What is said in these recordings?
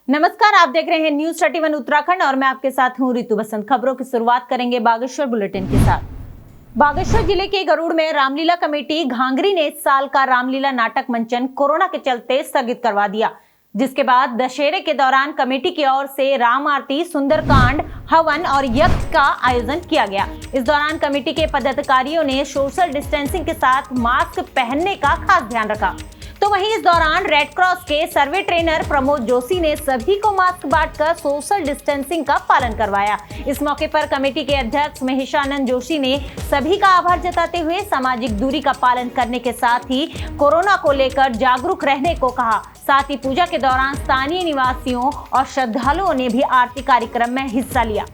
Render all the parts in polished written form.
नमस्कार, आप देख रहे हैं न्यूज 31 उत्तराखंड और मैं आपके साथ हूं रितु बसंत। खबरों की शुरुआत करेंगे बागेश्वर बुलेटिन के साथ। बागेश्वर जिले के गरुड़ में रामलीला कमेटी घांगरी ने इस साल का रामलीला नाटक मंचन कोरोना के चलते स्थगित करवा दिया, जिसके बाद दशहरे के दौरान कमेटी की ओर से राम आरती, सुंदरकांड, हवन और यज्ञ का आयोजन किया गया। इस दौरान कमेटी के पदाधिकारियों ने सोशल डिस्टेंसिंग के साथ मास्क पहनने का खास ध्यान रखा। तो वहीं इस दौरान रेड क्रॉस के सर्वे ट्रेनर प्रमोद जोशी ने सभी को मास्क बांटकर सोशल डिस्टेंसिंग का पालन करवाया। इस मौके पर कमेटी के अध्यक्ष महेशानंद जोशी ने सभी का आभार जताते हुए सामाजिक दूरी का पालन करने के साथ ही कोरोना को लेकर जागरूक रहने को कहा। साथ ही पूजा के दौरान स्थानीय निवासियों और श्रद्धालुओं ने भी आरती कार्यक्रम में हिस्सा लिया।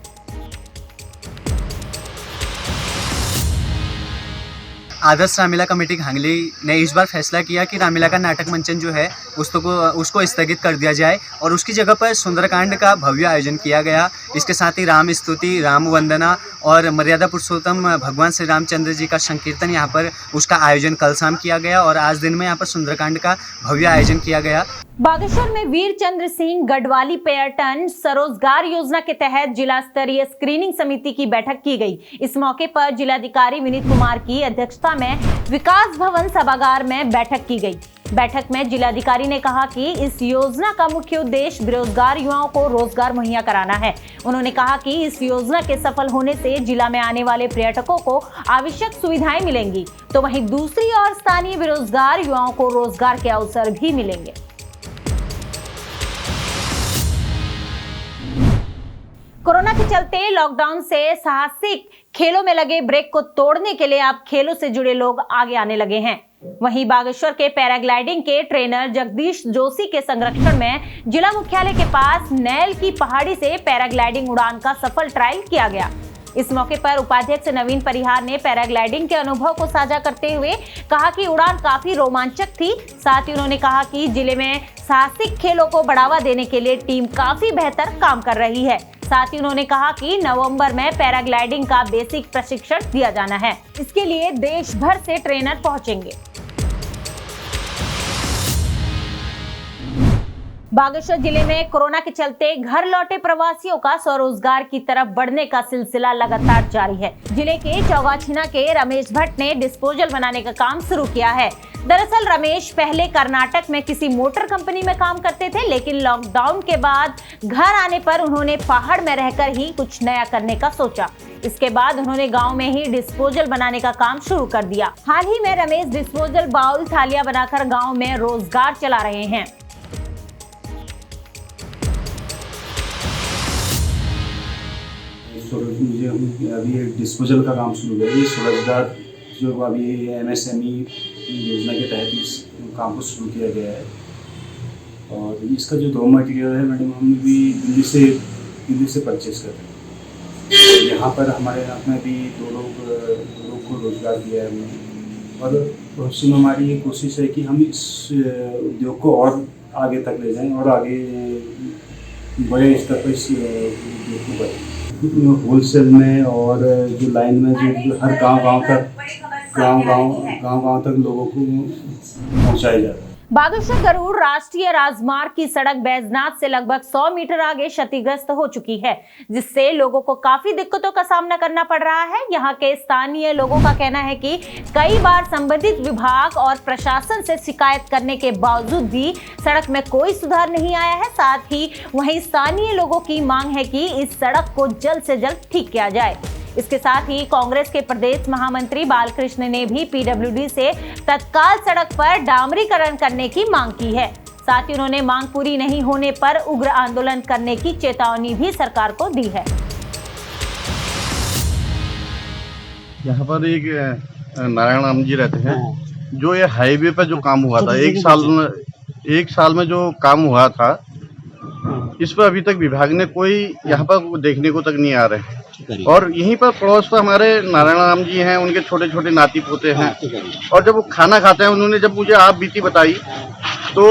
आदर्श रामलीला कमेटी घांगली ने इस बार फैसला किया कि रामलीला का नाटक मंचन जो है उसको स्थगित कर दिया जाए और उसकी जगह पर सुंदरकांड का भव्य आयोजन किया गया। इसके साथ ही राम स्तुति, राम वंदना और मर्यादा पुरुषोत्तम भगवान श्री रामचंद्र जी का संकीर्तन यहाँ पर उसका आयोजन कल शाम किया गया और आज दिन में यहाँ पर सुंदरकांड का भव्य आयोजन किया गया। बागेश्वर में वीर चंद्र सिंह गढ़वाली पर्यटन स्वरोजगार योजना के तहत जिला स्तरीय स्क्रीनिंग समिति की बैठक की गई। इस मौके पर जिलाधिकारी विनीत कुमार की अध्यक्षता में विकास भवन सभागार में बैठक की गई। बैठक में जिलाधिकारी ने कहा कि इस योजना का मुख्य उद्देश्य बेरोजगार युवाओं को रोजगार मुहैया कराना है। उन्होंने कहा कि इस योजना के सफल होने से जिला में आने वाले पर्यटकों को आवश्यक सुविधाएं मिलेंगी, तो वहीं दूसरी ओर स्थानीय बेरोजगार युवाओं को रोजगार के अवसर भी मिलेंगे। कोरोना के चलते लॉकडाउन से साहसिक खेलों में लगे ब्रेक को तोड़ने के लिए अब खेलों से जुड़े लोग आगे आने लगे हैं। वहीं बागेश्वर के पैराग्लाइडिंग के ट्रेनर जगदीश जोशी के संरक्षण में जिला मुख्यालय के पास नैल की पहाड़ी से पैराग्लाइडिंग उड़ान का सफल ट्रायल किया गया। इस मौके पर उपाध्यक्ष नवीन परिहार ने पैराग्लाइडिंग के अनुभव को साझा करते हुए कहा कि उड़ान काफी रोमांचक थी। साथ ही उन्होंने कहा कि जिले में साहसिक खेलों को बढ़ावा देने के लिए टीम काफी बेहतर काम कर रही है। साथ ही उन्होंने कहा कि नवंबर में पैराग्लाइडिंग का बेसिक प्रशिक्षण दिया जाना है। इसके लिए देश भर से ट्रेनर पहुंचेंगे। बागेश्वर जिले में कोरोना के चलते घर लौटे प्रवासियों का स्वरोजगार की तरफ बढ़ने का सिलसिला लगातार जारी है। जिले के चौगाछीना के रमेश भट्ट ने डिस्पोजल बनाने का काम शुरू किया है। दरअसल रमेश पहले कर्नाटक में किसी मोटर कंपनी में काम करते थे, लेकिन लॉकडाउन के बाद घर आने पर उन्होंने पहाड़ में रहकर ही कुछ नया करने का सोचा। इसके बाद उन्होंने गांव में ही डिस्पोजल बनाने का काम शुरू कर दिया। हाल ही में रमेश डिस्पोजल बाउल थालियां बनाकर गाँव में रोजगार चला रहे हैं। मुझे अभी डिस्पोजल का काम शुरू किया। ये स्वरोजगार जो अभी MSME योजना के तहत इस काम को शुरू किया गया है और इसका जो रॉ मटेरियल है मैडम हम भी दिल्ली से परचेज करते हैं। यहाँ पर हमारे यहाँ में भी दो लोग को रोजगार दिया है हमने और भविष्य में हमारी ये कोशिश है कि हम इस उद्योग को और आगे तक ले जाएं और आगे बड़े स्तर पर इस उद्योग को बढ़ाएं। होलसेल में और जो लाइन में जो हर गांव तक लोगों को पहुंचाया जाता है। बागेश्वर गरुड़ राष्ट्रीय राजमार्ग की सड़क बैजनाथ से लगभग 100 मीटर आगे क्षतिग्रस्त हो चुकी है, जिससे लोगों को काफी दिक्कतों का सामना करना पड़ रहा है। यहाँ के स्थानीय लोगों का कहना है कि कई बार संबंधित विभाग और प्रशासन से शिकायत करने के बावजूद भी सड़क में कोई सुधार नहीं आया है। साथ ही वहीं स्थानीय लोगों की मांग है कि इस सड़क को जल्द से जल्द ठीक किया जाए। इसके साथ ही कांग्रेस के प्रदेश महामंत्री बालकृष्ण ने भी PWD से तत्काल सड़क पर डामरीकरण करने की मांग की है। साथ ही उन्होंने मांग पूरी नहीं होने पर उग्र आंदोलन करने की चेतावनी भी सरकार को दी है। यहाँ पर एक नारायण राम जी रहते हैं, जो ये हाईवे पर जो काम हुआ था एक साल में जो काम हुआ था, इस पर अभी तक विभाग ने कोई यहाँ पर देखने को तक नहीं आ रहे। और यहीं पर पड़ोस पर हमारे नारायण राम जी हैं, उनके छोटे छोटे नाती पोते हैं और जब वो खाना खाते हैं, उन्होंने जब मुझे आप बीती बताई तो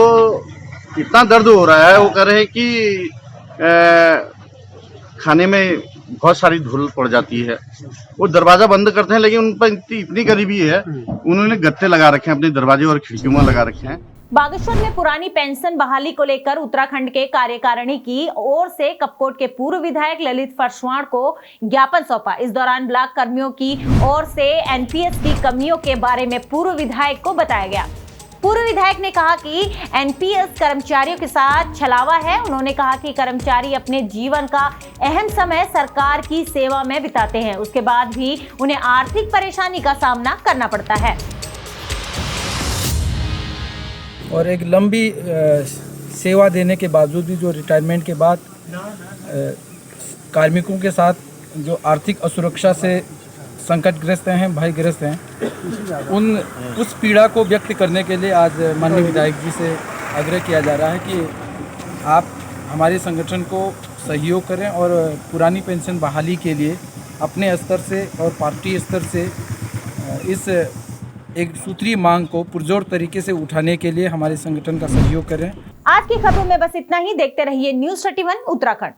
इतना दर्द हो रहा है। वो कह रहे हैं कि खाने में बहुत सारी धूल पड़ जाती है। वो दरवाजा बंद करते हैं, लेकिन उन पर इतनी गरीबी है, उन्होंने गत्ते लगा रखे हैं अपने दरवाजे और खिड़कियों में लगा रखे हैं। बागेश्वर में पुरानी पेंशन बहाली को लेकर उत्तराखंड के कार्यकारिणी की ओर से कपकोट के पूर्व विधायक ललित फर्शवाण को ज्ञापन सौंपा। इस दौरान ब्लॉक कर्मियों की ओर से एनपीएस की कमियों के बारे में पूर्व विधायक को बताया गया। पूर्व विधायक ने कहा कि एनपीएस कर्मचारियों के साथ छलावा है। उन्होंने कहा कि कर्मचारी अपने जीवन का अहम समय सरकार की सेवा में बिताते हैं, उसके बाद भी उन्हें आर्थिक परेशानी का सामना करना पड़ता है। और एक लंबी सेवा देने के बावजूद भी जो रिटायरमेंट के बाद कार्मिकों के साथ जो आर्थिक असुरक्षा से संकटग्रस्त हैं, भयग्रस्त हैं, उस पीड़ा को व्यक्त करने के लिए आज माननीय विधायक जी से आग्रह किया जा रहा है कि आप हमारे संगठन को सहयोग करें और पुरानी पेंशन बहाली के लिए अपने स्तर से और पार्टी स्तर से इस एक सूत्रीय मांग को पुरजोर तरीके से उठाने के लिए हमारे संगठन का सहयोग करें। आज की खबरों में बस इतना ही। देखते रहिए न्यूज़ 31 उत्तराखंड।